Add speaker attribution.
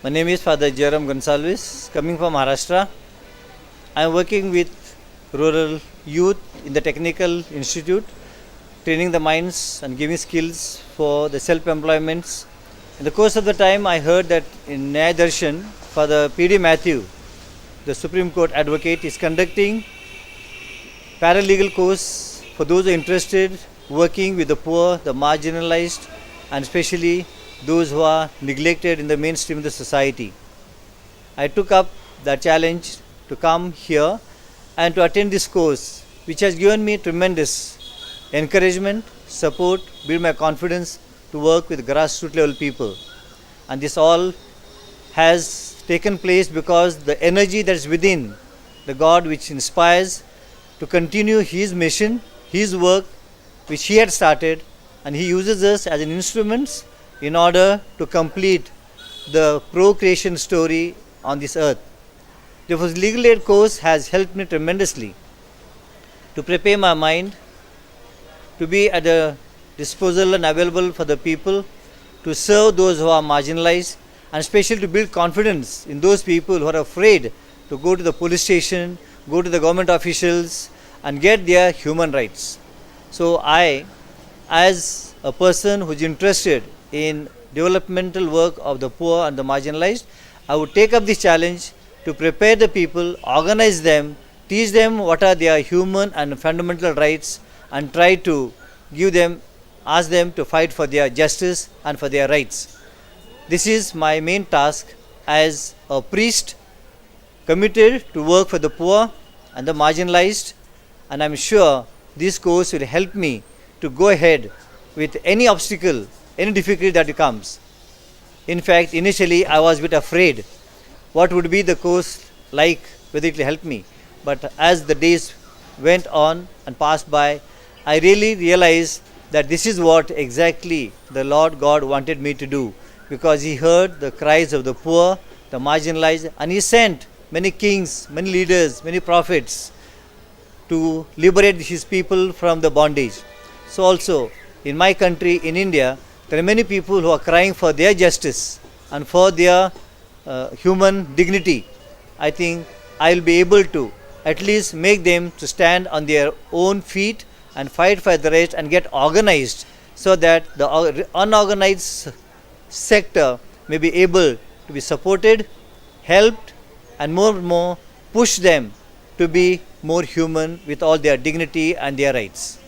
Speaker 1: My name is Father Jerome Gonsalves, coming from Maharashtra. I am working with rural youth in the Technical Institute, training the minds and giving skills for the self-employments. In the course of the time, I heard that in Nyaya Darshan, Father P.D. Matthew, the Supreme Court advocate, is conducting paralegal course for those who are interested working with the poor, the marginalized, and especially those who are neglected in the mainstream of the society. I took up the challenge to come here and to attend this course, which has given me tremendous encouragement, support, build my confidence to work with grassroots level people. And this all has taken place because the energy that is within the God which inspires to continue His mission, His work which He had started, and He uses us as an instruments in order to complete the procreation story on this earth. Therefore, the legal aid course has helped me tremendously to prepare my mind, to be at the disposal and available for the people, to serve those who are marginalized, and especially to build confidence in those people who are afraid to go to the police station, go to the government officials, and get their human rights. So I, as a person who is interested in developmental work of the poor and the marginalized, I would take up this challenge to prepare the people, organize them, teach them what are their human and fundamental rights, and try to give them, ask them to fight for their justice and for their rights. This is my main task as a priest committed to work for the poor and the marginalized, and I'm sure this course will help me to go ahead with any obstacle, any difficulty that comes. In fact, initially I was a bit afraid what would be the course like, whether it will help me. But as the days went on and passed by, I really realized that this is what exactly the Lord God wanted me to do, because He heard the cries of the poor, the marginalized, and He sent many kings, many leaders, many prophets to liberate His people from the bondage. So also in my country, in India, there are many people who are crying for their justice and for their human dignity. I think I will be able to at least make them to stand on their own feet and fight for the rights and get organized, so that the unorganized sector may be able to be supported, helped, and more push them to be more human with all their dignity and their rights.